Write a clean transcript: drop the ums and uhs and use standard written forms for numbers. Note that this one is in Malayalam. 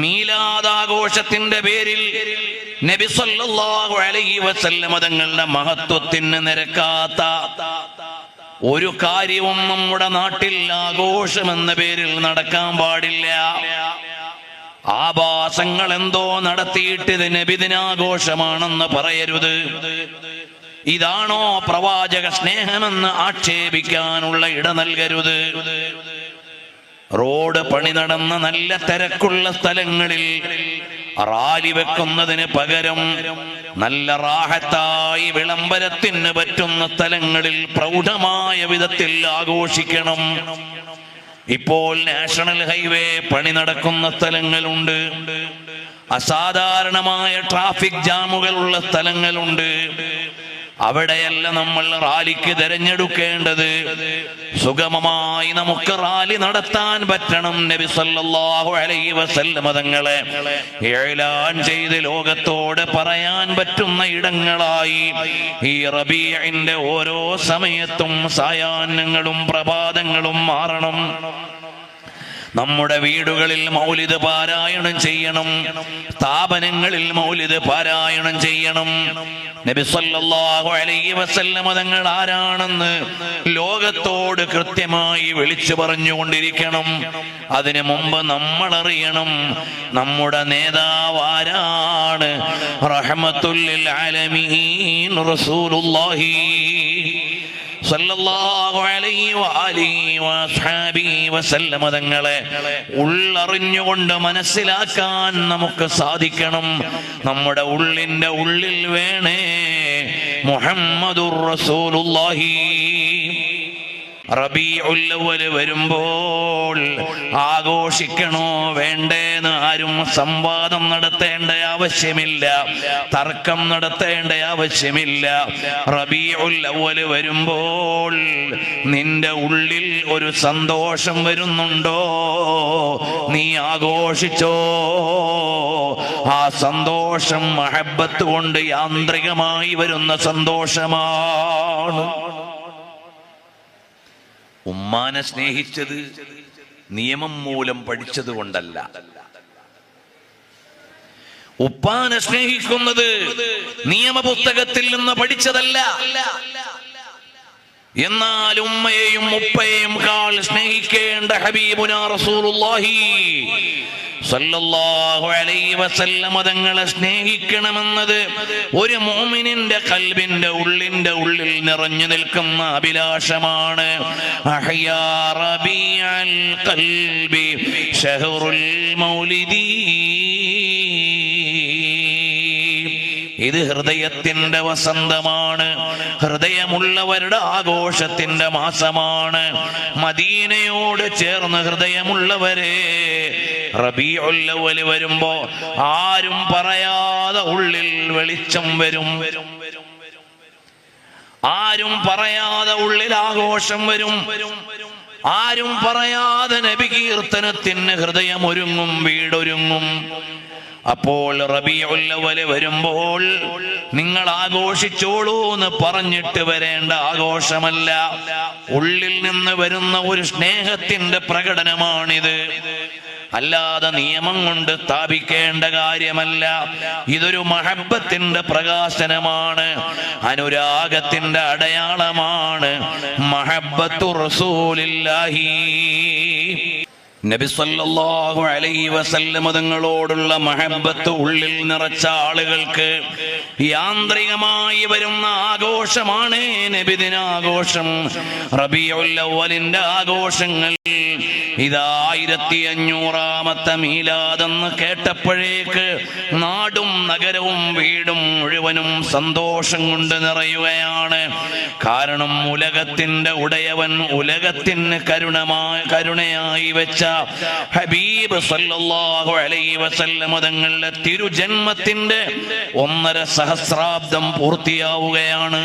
മീലാദാഘോഷത്തിന്റെ പേരിൽ നബി സല്ലല്ലാഹു അലൈഹി വസല്ലം തങ്ങളുടെ മഹത്വത്തിന് നിരക്കാത്ത ഒരു കാര്യവും നമ്മുടെ നാട്ടിൽ ആഘോഷമെന്ന പേരിൽ നടക്കാൻ പാടില്ല. ആഭാസങ്ങൾ എന്തോ നടത്തിയിട്ട് ഇത് നബിദിനാഘോഷമാണെന്ന് പറയരുത്. ഇതാണോ പ്രവാചക സ്നേഹമെന്ന് ആക്ഷേപിക്കാനുള്ള ഇട നൽകരുത്. റോഡ് പണി നടന്ന നല്ല തിരക്കുള്ള സ്ഥലങ്ങളിൽ റാലി വെക്കുന്നതിന് പകരം നല്ല റാഹത്തായി വിളംബരത്തിന് പറ്റുന്ന സ്ഥലങ്ങളിൽ പ്രൗഢമായ വിധത്തിൽ ആഘോഷിക്കണം. ഇപ്പോൾ നാഷണൽ ഹൈവേ പണി നടക്കുന്ന സ്ഥലങ്ങളുണ്ട്, അസാധാരണമായ ട്രാഫിക് ജാമുകൾ ഉള്ള സ്ഥലങ്ങളുണ്ട്. അവിടെയല്ല നമ്മൾ റാലിക്ക് തിരഞ്ഞെടുക്കേണ്ടത്. സുഗമമായി നമുക്ക് റാലി നടത്താൻ പറ്റണം. നബി സല്ലല്ലാഹു അലൈഹി വസല്ലം തങ്ങളെ ഇഅ്ലാൻ ചെയ്ത് ലോകത്തോട് പറയാൻ പറ്റുന്ന ഇടങ്ങളായി ഈ റബീഇന്റെ ഓരോ സമയത്തും സായാഹ്നങ്ങളും പ്രഭാതങ്ങളും മാറണം. നമ്മുടെ വീടുകളിൽ മൗലിദ് പാരായണം ചെയ്യണം, സ്ഥാപനങ്ങളിൽ മൗലിദ് പാരായണം ചെയ്യണം. നബി സല്ലല്ലാഹു അലൈഹി വസല്ലം തങ്ങൾ ആരാണെന്ന് ലോകത്തോട് കൃത്യമായി വിളിച്ചു പറഞ്ഞുകൊണ്ടിരിക്കണം. അതിനു മുമ്പ് നമ്മൾ അറിയണം നമ്മുടെ നേതാവ് ആരാണ്. റഹ്മത്തുൽ ലിൽ ആലമീൻ റസൂലുള്ളാഹി സല്ലല്ലാഹു അലൈഹി വആലിഹി വഅസ്ഹാബിഹി വസല്ലം തങ്ങളെ ഉള്ളറിഞ്ഞുകൊണ്ട് മനസ്സിലാക്കാൻ നമുക്ക് സാധിക്കണം. നമ്മുടെ ഉള്ളിന്റെ ഉള്ളിൽ വേണേ മുഹമ്മദുർ റസൂലുള്ളാഹി. റബീഉൽ അവ്വൽ വരുമ്പോൾ ആഘോഷിക്കണോ വേണ്ടേന്ന് ആരും സംവാദം നടത്തേണ്ട ആവശ്യമില്ല, തർക്കം നടത്തേണ്ട ആവശ്യമില്ല. റബീഉൽ അവ്വൽ വരുമ്പോൾ നിന്റെ ഉള്ളിൽ ഒരു സന്തോഷം വരുന്നുണ്ടോ, നീ ആഘോഷിച്ചോ. ആ സന്തോഷം മഹബ്ബത്ത് കൊണ്ട് യാന്ത്രികമായി വരുന്ന സന്തോഷമാണ്. ഉമ്മാനെ സ്നേഹിച്ചത് നിയമം മൂലം പഠിച്ചത് കൊണ്ടല്ല. ഉപ്പാനെ സ്നേഹിക്കുന്നത് നിയമപുസ്തകത്തിൽ നിന്ന് പഠിച്ചതല്ല. എന്നാൽ ഉമ്മയെയും ഉപ്പയെയും കാൾ സ്നേഹിക്കേണ്ട ഹബീബുനാ റസൂലുള്ളാഹി സല്ലല്ലാഹു അലൈഹി വസല്ലം തങ്ങളെ സ്നേഹിക്കണമെന്നത് ഒരു മുഅ്മിനിന്റെ ഖൽബിന്റെ ഉള്ളിൽ നിറഞ്ഞു നിൽക്കുന്ന അഭിലാഷമാണ്. അഹ്യാ റബീഅൽ ഖൽബി ശഹറുൽ മൗലിദി. ഇത് ഹൃദയത്തിന്റെ വസന്തമാണ്, ഹൃദയമുള്ളവരുടെ ആഘോഷത്തിന്റെ മാസമാണ്. മദീനയോട് ചേർന്ന് ഹൃദയമുള്ളവരെ റബീഉൽ അവ്വൽ വരുമ്പോ ആരും പറയാതെ ഉള്ളിൽ വെളിച്ചം വരും, ആരും പറയാതെ ഉള്ളിൽ ആഘോഷം വരും, ആരും പറയാതെ നബി കീർത്തനത്തിന് ഹൃദയം ഒരുങ്ങും, വീടൊരുങ്ങും. അപ്പോൾ റബീഉൽ അവ്വൽ വരുമ്പോൾ നിങ്ങൾ ആഘോഷിച്ചോളൂ എന്ന് പറഞ്ഞിട്ട് വരേണ്ട ആഘോഷമല്ല, ഉള്ളിൽ നിന്ന് വരുന്ന ഒരു സ്നേഹത്തിന്റെ പ്രകടനമാണിത്. അല്ലാതെ നിയമം കൊണ്ട് സ്ഥാപിക്കേണ്ട കാര്യമല്ല. ഇതൊരു മഹബ്ബത്തിന്റെ പ്രകാശനമാണ്, അനുരാഗത്തിന്റെ അടയാളമാണ്. മഹബ്ബത്തു റസൂലില്ലാഹി. നബി സല്ലല്ലാഹു അലൈഹി വസല്ലം തങ്ങളോടുള്ള മഹബ്ബത്ത് ഉള്ളിൽ നിറച്ച ആളുകൾക്ക് യാന്ത്രികമായി വരുന്ന ആഘോഷമാണ് നബിദിനാഘോഷം. റബീഉൽ അവ്വലിന്റെ ആഘോഷങ്ങൾ. ഇതാ 1500ാമത്തെ മീലാദെന്ന് കേട്ടപ്പോഴേക്ക് നാടും നഗരവും വീടും മുഴുവനും സന്തോഷം കൊണ്ട് നിറയുകയാണ്. കാരണം ഉലകത്തിന്റെ ഉടയവൻ, ഉലകത്തിന് കരുണയായി വെച്ച ഹബീബ് സല്ലല്ലാഹു അലൈഹി വസല്ലം തങ്ങളുടെ തിരുജന്മത്തിന്റെ 1.5 സഹസ്രാബ്ദം പൂർത്തിയാവുകയാണ്.